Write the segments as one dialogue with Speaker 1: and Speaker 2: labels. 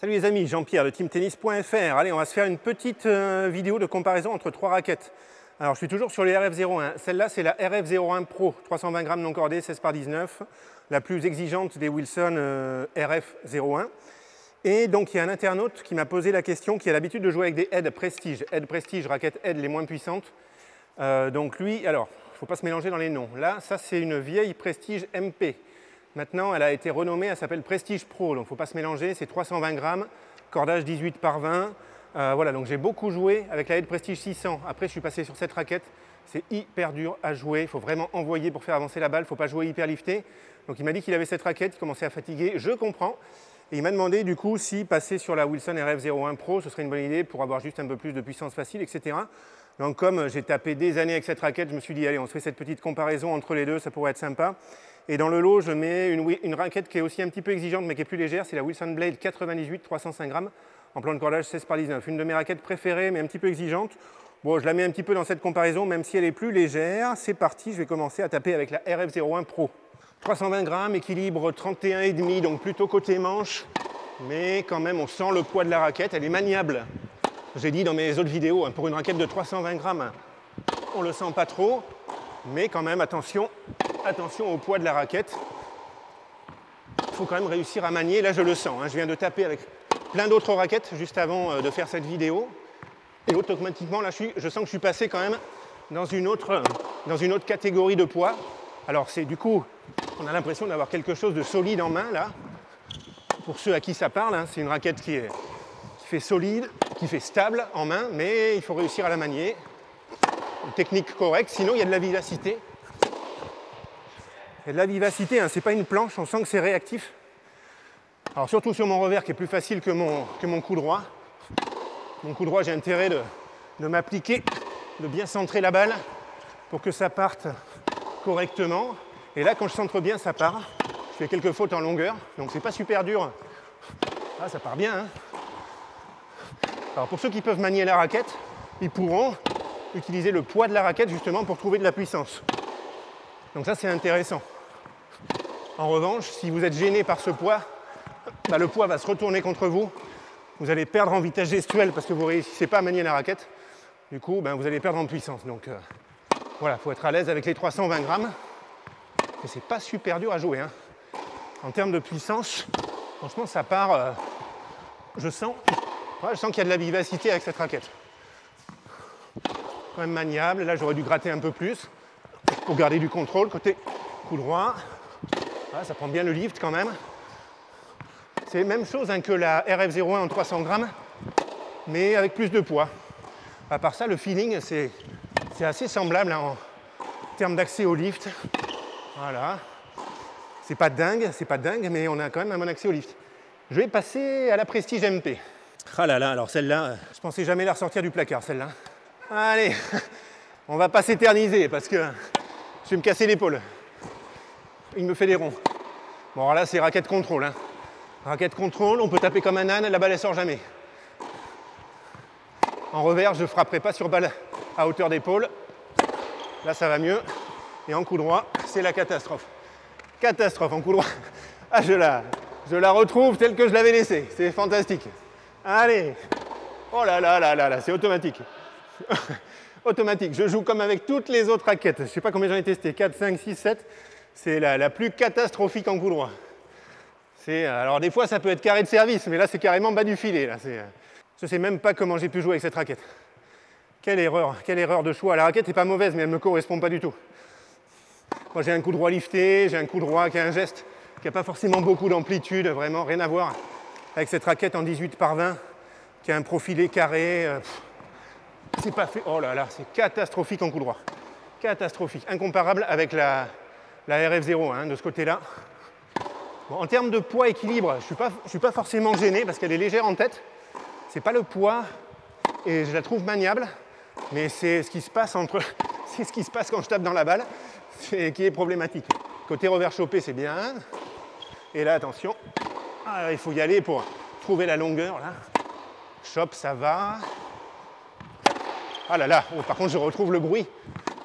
Speaker 1: Salut les amis, Jean-Pierre de teamtennis.fr. Allez, on va se faire une petite vidéo de comparaison entre trois raquettes. Alors, je suis toujours sur les RF01. Celle-là, c'est la RF01 Pro, 320 grammes non cordée, 16 par 19, la plus exigeante des Wilson RF01. Et donc, il y a un internaute qui m'a posé la question, qui a l'habitude de jouer avec des Head Prestige. Head Prestige, raquettes Head les moins puissantes. Donc lui, alors, il ne faut pas se mélanger dans les noms. Là, ça, c'est une vieille Prestige MP. Maintenant, elle a été renommée, elle s'appelle Prestige Pro, donc il ne faut pas se mélanger, c'est 320 grammes, cordage 18 par 20. Voilà, donc j'ai beaucoup joué avec la Head Prestige 600. Après, je suis passé sur cette raquette, c'est hyper dur à jouer, il faut vraiment envoyer pour faire avancer la balle, il ne faut pas jouer hyper lifté. Donc il m'a dit qu'il avait cette raquette, il commençait à fatiguer, je comprends. Et il m'a demandé du coup si passer sur la Wilson RF01 Pro, ce serait une bonne idée pour avoir juste un peu plus de puissance facile, etc. Donc comme j'ai tapé des années avec cette raquette, je me suis dit, allez, on se fait cette petite comparaison entre les deux, ça pourrait être sympa. Et dans le lot, je mets une raquette qui est aussi un petit peu exigeante, mais qui est plus légère, c'est la Wilson Blade 98, 305 grammes, en plan de cordage 16 par 19. Une de mes raquettes préférées, mais un petit peu exigeante. Bon, je la mets un petit peu dans cette comparaison, même si elle est plus légère. C'est parti, je vais commencer à taper avec la RF01 Pro. 320 grammes, équilibre 31,5, donc plutôt côté manche, mais quand même, on sent le poids de la raquette, elle est maniable. J'ai dit dans mes autres vidéos, pour une raquette de 320 grammes, on ne le sent pas trop, mais quand même, attention au poids de la raquette. Il faut quand même réussir à manier, là je le sens, je viens de taper avec plein d'autres raquettes juste avant de faire cette vidéo, et automatiquement, là je sens que je suis passé quand même dans une autre catégorie de poids. Alors c'est du coup, on a l'impression d'avoir quelque chose de solide en main, là. Pour ceux à qui ça parle, c'est une raquette qui fait solide, qui fait stable en main, mais il faut réussir à la manier. Une technique correcte, sinon il y a de la vivacité. Il y a de la vivacité, c'est pas une planche, on sent que c'est réactif. Alors surtout sur mon revers qui est plus facile que mon coup droit. Mon coup droit, j'ai intérêt de m'appliquer, de bien centrer la balle pour que ça parte correctement. Et là, quand je centre bien, ça part. Je fais quelques fautes en longueur, donc c'est pas super dur. Ah, ça part bien. Alors pour ceux qui peuvent manier la raquette, ils pourront utiliser le poids de la raquette justement pour trouver de la puissance. Donc ça, c'est intéressant. En revanche, si vous êtes gêné par ce poids, le poids va se retourner contre vous. Vous allez perdre en vitesse gestuelle parce que vous ne réussissez pas à manier la raquette. Du coup, vous allez perdre en puissance. Donc voilà, il faut être à l'aise avec les 320 grammes. Et c'est pas super dur à jouer. En termes de puissance, franchement, ça part. Je sens qu'il y a de la vivacité avec cette raquette. Quand même maniable. Là, j'aurais dû gratter un peu plus pour garder du contrôle. Côté coup droit. Voilà, ça prend bien le lift quand même. C'est la même chose que la RF01 en 300 grammes, mais avec plus de poids. À part ça, le feeling, c'est assez semblable en termes d'accès au lift. Voilà. C'est pas dingue, mais on a quand même un bon accès au lift. Je vais passer à la Prestige MP. Ah là là, alors celle-là, je pensais jamais la ressortir du placard, celle-là. Allez, on va pas s'éterniser parce que je vais me casser l'épaule. Il me fait des ronds. Bon, alors là, c'est raquette contrôle. Raquette contrôle, on peut taper comme un âne, la balle, elle sort jamais. En revers, je ne frapperai pas sur balle à hauteur d'épaule. Là, ça va mieux. Et en coup droit, c'est la catastrophe. Catastrophe en coup droit. Ah, je la retrouve telle que je l'avais laissée. C'est fantastique. Allez. Oh là là là là là, c'est automatique. Automatique. Je joue comme avec toutes les autres raquettes. Je ne sais pas combien j'en ai testé. 4, 5, 6, 7. C'est la plus catastrophique en coup droit. Alors des fois, ça peut être carré de service, mais là, c'est carrément bas du filet. Là. Je ne sais même pas comment j'ai pu jouer avec cette raquette. Quelle erreur de choix. La raquette n'est pas mauvaise, mais elle ne me correspond pas du tout. Moi, j'ai un coup droit lifté, j'ai un coup droit qui a un geste qui n'a pas forcément beaucoup d'amplitude, vraiment rien à voir avec cette raquette en 18 par 20 qui a un profilé carré. C'est pas fait. Oh là là, c'est catastrophique en coup droit. Catastrophique. Incomparable avec la RF01 de ce côté-là. Bon, en termes de poids équilibre, je suis pas forcément gêné parce qu'elle est légère en tête. C'est pas le poids et je la trouve maniable, mais c'est ce qui se passe quand je tape dans la balle qui est problématique. Côté revers chopé, c'est bien. Et là, attention, il faut y aller pour trouver la longueur. Là. Chope, ça va. Ah là là, par contre, je retrouve le bruit.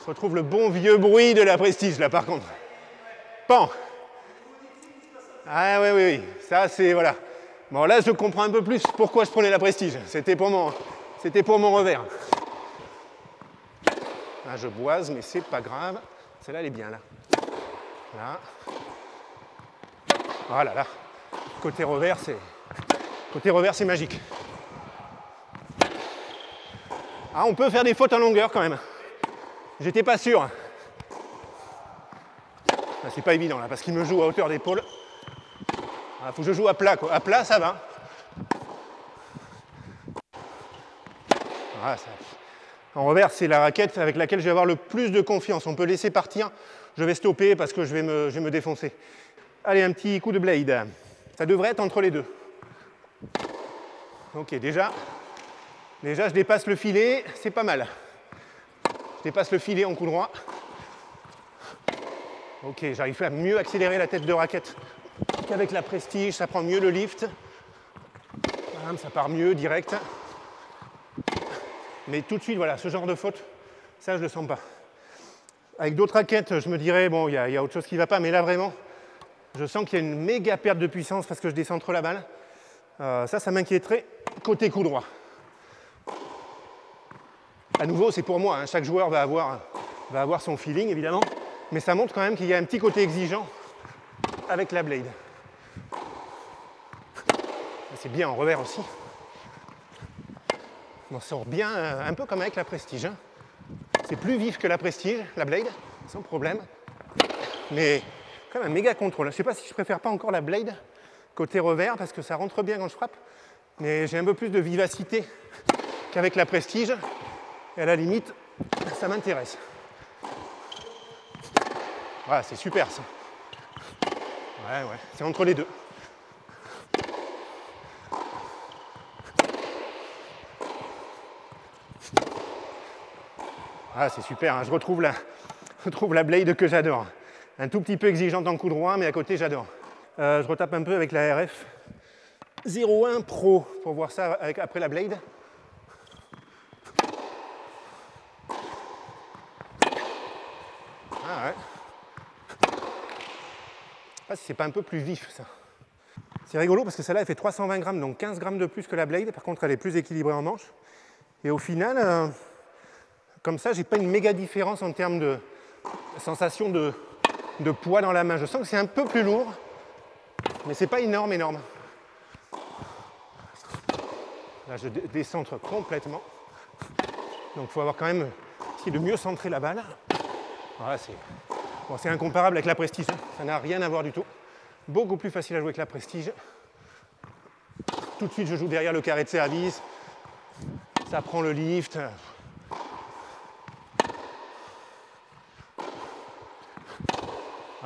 Speaker 1: Je retrouve le bon vieux bruit de la Prestige, là, par contre. Pan. Ah oui, ça, c'est, voilà. Bon, là, je comprends un peu plus pourquoi je prenais la Prestige. C'était pour mon revers. Là, je boise, mais c'est pas grave. Celle-là, elle est bien, là. Là. Voilà, là. Côté revers, c'est magique. Ah, on peut faire des fautes en longueur, quand même. J'étais pas sûr. C'est pas évident, là, parce qu'il me joue à hauteur d'épaule. Il faut que je joue à plat, quoi. À plat, ça va. Voilà, ça... En revers, c'est la raquette avec laquelle je vais avoir le plus de confiance. On peut laisser partir. Je vais stopper parce que je vais me défoncer. Allez, un petit coup de blade. Ça devrait être entre les deux. Ok, déjà, je dépasse le filet. C'est pas mal. Je dépasse le filet en coup droit. Ok, j'arrive à mieux accélérer la tête de raquette qu'avec la Prestige. Ça prend mieux le lift. Ça part mieux, direct. Mais tout de suite, voilà, ce genre de faute, ça, je ne le sens pas. Avec d'autres raquettes, je me dirais, bon, il y a autre chose qui ne va pas, mais là, vraiment, je sens qu'il y a une méga perte de puissance parce que je décentre la balle. Ça m'inquiéterait côté coup droit. À nouveau, c'est pour moi, hein, chaque joueur va avoir son feeling, évidemment, mais ça montre quand même qu'il y a un petit côté exigeant avec la blade. C'est bien en revers aussi. On sort bien, un peu comme avec la Prestige. Hein. C'est plus vif que la Prestige, la blade, sans problème. Mais quand même un méga contrôle. Je ne sais pas si je préfère pas encore la blade côté revers, parce que ça rentre bien quand je frappe. Mais j'ai un peu plus de vivacité qu'avec la Prestige. Et à la limite, ça m'intéresse. Voilà, c'est super ça. Ouais, c'est entre les deux. Ah, c'est super, hein. Je retrouve la blade que j'adore. Un tout petit peu exigeante en coup droit, mais à côté, j'adore. Je retape un peu avec la RF 01 Pro pour voir ça après la blade. Ah ouais. Ah, si c'est pas un peu plus vif, ça. C'est rigolo parce que celle-là, elle fait 320 grammes, donc 15 grammes de plus que la blade. Par contre, elle est plus équilibrée en manche. Et au final... Comme ça, j'ai pas une méga différence en termes de sensation de poids dans la main. Je sens que c'est un peu plus lourd, mais c'est pas énorme. Là, je décentre complètement. Donc, il faut avoir quand même essayé de mieux centrer la balle. Voilà, c'est incomparable avec la Prestige. Hein. Ça n'a rien à voir du tout. Beaucoup plus facile à jouer que la Prestige. Tout de suite, je joue derrière le carré de service. Ça prend le lift.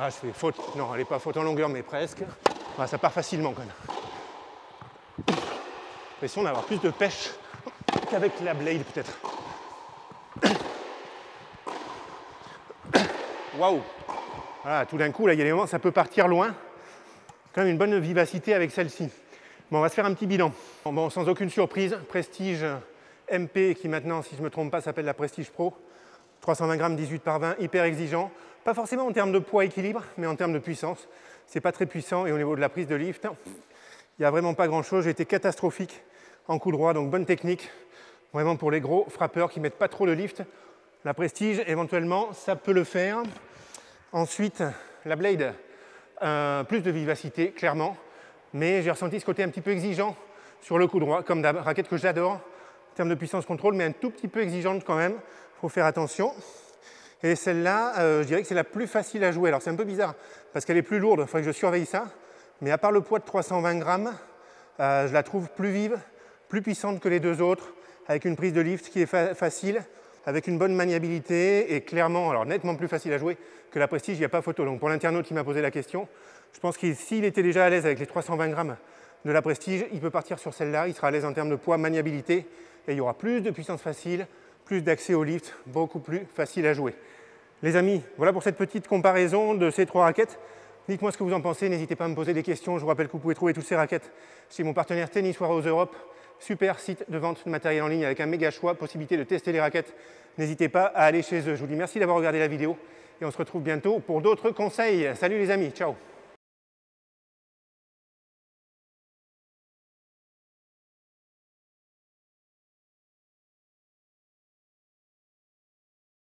Speaker 1: Ah, je fais faute. Non, elle n'est pas faute en longueur, mais presque. Ah, ça part facilement quand même. L'impression d'avoir plus de pêche qu'avec la blade, peut-être. Waouh! Voilà, tout d'un coup, là, il y a des moments, ça peut partir loin. Quand même une bonne vivacité avec celle-ci. Bon, on va se faire un petit bilan. Bon, sans aucune surprise, Prestige MP, qui maintenant, si je ne me trompe pas, s'appelle la Prestige Pro. 320 grammes, 18 par 20, hyper exigeant. Pas forcément en termes de poids équilibre, mais en termes de puissance. C'est pas très puissant et au niveau de la prise de lift, il n'y a vraiment pas grand-chose. J'ai été catastrophique en coup droit, donc bonne technique. Vraiment pour les gros frappeurs qui ne mettent pas trop de lift. La Prestige, éventuellement, ça peut le faire. Ensuite, la blade, plus de vivacité, clairement. Mais j'ai ressenti ce côté un petit peu exigeant sur le coup droit, comme la raquette que j'adore, en termes de puissance contrôle, mais un tout petit peu exigeante quand même. Il faut faire attention. Et celle-là, je dirais que c'est la plus facile à jouer. Alors c'est un peu bizarre, parce qu'elle est plus lourde, il faudrait que je surveille ça. Mais à part le poids de 320 grammes, je la trouve plus vive, plus puissante que les deux autres, avec une prise de lift qui est facile, avec une bonne maniabilité, et clairement, alors nettement plus facile à jouer que la Prestige, il n'y a pas photo. Donc pour l'internaute qui m'a posé la question, je pense que s'il était déjà à l'aise avec les 320 grammes de la Prestige, il peut partir sur celle-là, il sera à l'aise en termes de poids, maniabilité, et il y aura plus de puissance facile, plus d'accès au lift, beaucoup plus facile à jouer. Les amis, voilà pour cette petite comparaison de ces trois raquettes. Dites-moi ce que vous en pensez, n'hésitez pas à me poser des questions. Je vous rappelle que vous pouvez trouver toutes ces raquettes chez mon partenaire Tennis Warehouse Europe. Super site de vente de matériel en ligne avec un méga choix, possibilité de tester les raquettes. N'hésitez pas à aller chez eux. Je vous dis merci d'avoir regardé la vidéo et on se retrouve bientôt pour d'autres conseils. Salut les amis, ciao!